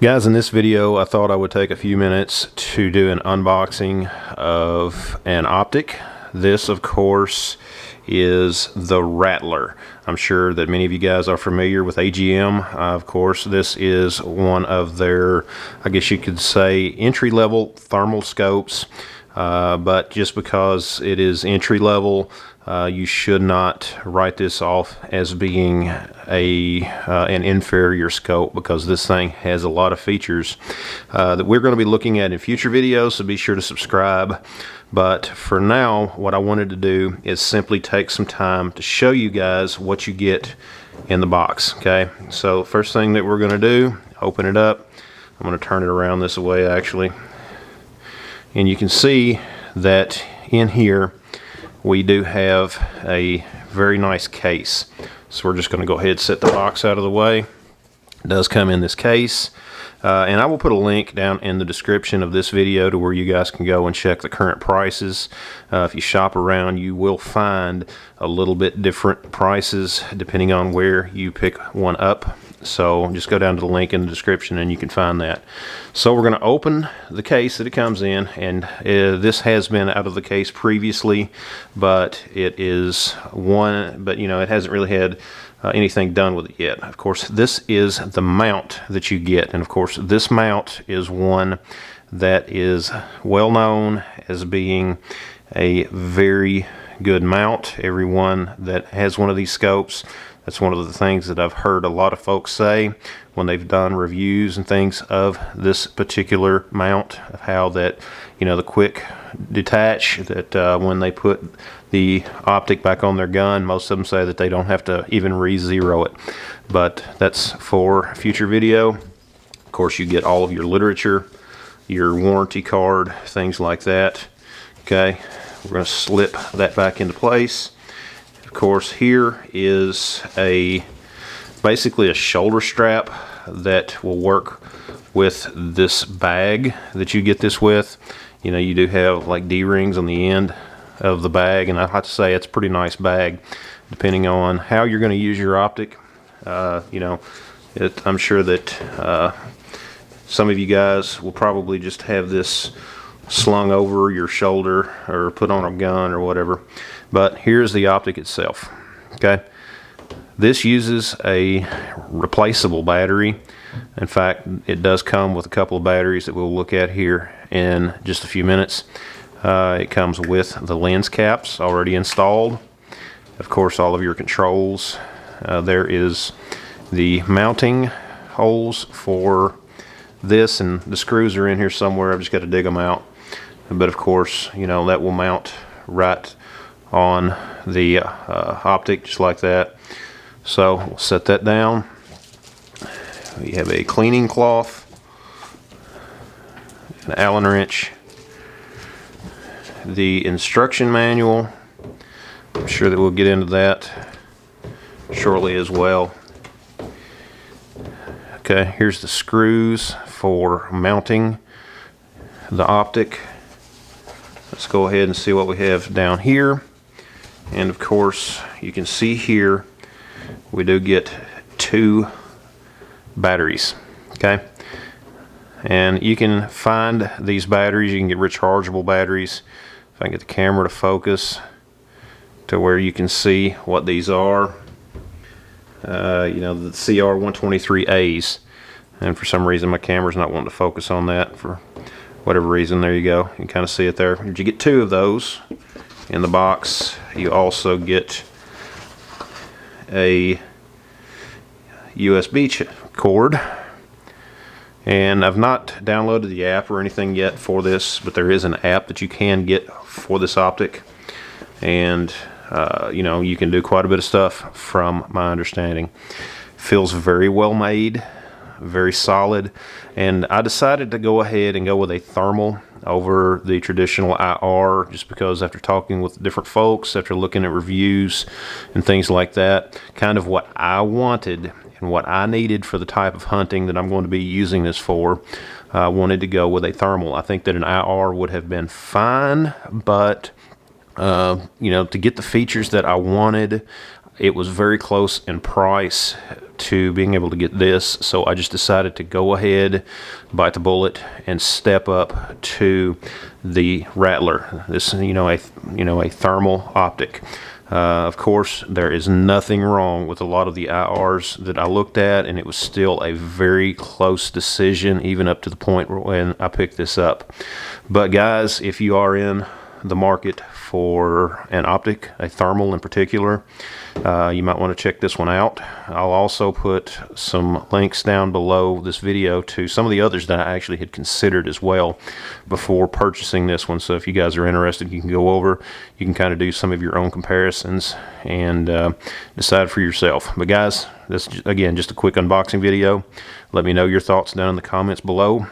Guys, in this video I thought I would take a few minutes to do an unboxing of an optic. This of course is the Rattler. I'm sure that many of you guys are familiar with AGM. Of course, this is one of their, I guess you could say, entry-level thermal scopes. But just because it is entry level, you should not write this off as being an inferior scope, because this thing has a lot of features that we're going to be looking at in future videos, so be sure to subscribe. But for now, what I wanted to do is simply take some time to show you guys what you get in the box. Okay, so first thing that we're going to do, open it up. I'm going to turn it around this way actually. And you can see that in here we do have a very nice case. So we're just going to go ahead and set the box out of the way. It does come in this case. And I will put a link down in the description of this video to where you guys can go and check the current prices. If you shop around, you will find a little bit different prices depending on where you pick one up. So just go down to the link in the description and you can find that. So we're going to open the case that it comes in, and this has been out of the case previously, but it is one, but you know, it hasn't really had anything done with it yet. Of course, this is the mount that you get, and of course this mount is one that is well known as being a very good mount. Everyone that has one of these scopes, that's one of the things that I've heard a lot of folks say when they've done reviews and things of this particular mount, of how that, you know, the quick detach, that when they put the optic back on their gun, most of them say that they don't have to even re-zero it. But that's for a future video. Of course, you get all of your literature, your warranty card, things like that. Okay, we're going to slip that back into place. Of course, here is basically a shoulder strap that will work with this bag that you get this with. You know, you do have like D-rings on the end of the bag, and I have to say it's a pretty nice bag depending on how you're going to use your optic. You know, I'm sure that some of you guys will probably just have this slung over your shoulder or put on a gun or whatever. But here's the optic itself. Okay, this uses a replaceable battery. In fact, it does come with a couple of batteries that we'll look at here in just a few minutes. It comes with the lens caps already installed. Of course, all of your controls. There is the mounting holes for this, and the screws are in here somewhere. I've just got to dig them out. But of course, you know, that will mount right on the optic, just like that. So we'll set that down. We have a cleaning cloth, an Allen wrench, the instruction manual. I'm sure that we'll get into that shortly as well. Okay, here's the screws for mounting the optic. Let's go ahead and see what we have down here. And of course, you can see here we do get 2 batteries. Okay, and you can find these batteries, you can get rechargeable batteries. If I can get the camera to focus to where you can see what these are. You know, the CR123As, and for some reason my camera's not wanting to focus on that for whatever reason. There you go, you can kind of see it there. You get 2 of those in the box. You also get a USB cord, and I've not downloaded the app or anything yet for this, but there is an app that you can get for this optic, and you know, you can do quite a bit of stuff from my understanding. Feels very well made, very solid, and I decided to go ahead and go with a thermal over the traditional IR, just because after talking with different folks, after looking at reviews and things like that, kind of what I wanted and what I needed for the type of hunting that I'm going to be using this for, I wanted to go with a thermal. I think that an IR would have been fine, but you know, to get the features that I wanted, it was very close in price to being able to get this, so I just decided to go ahead, bite the bullet, and step up to the Rattler. This, a thermal optic. Of course, there is nothing wrong with a lot of the IRs that I looked at, and it was still a very close decision, even up to the point when I picked this up. But guys, if you are in the market for an optic, a thermal in particular, you might want to check this one out. I'll also put some links down below this video to some of the others that I actually had considered as well before purchasing this one. So if you guys are interested, you can go over, you can kind of do some of your own comparisons and decide for yourself. But guys, this is, again, just a quick unboxing video. Let me know your thoughts down in the comments below.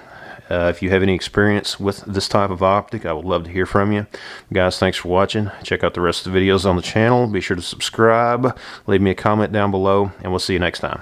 If you have any experience with this type of optic, I would love to hear from you. Guys, thanks for watching. Check out the rest of the videos on the channel. Be sure to subscribe, leave me a comment down below, and we'll see you next time.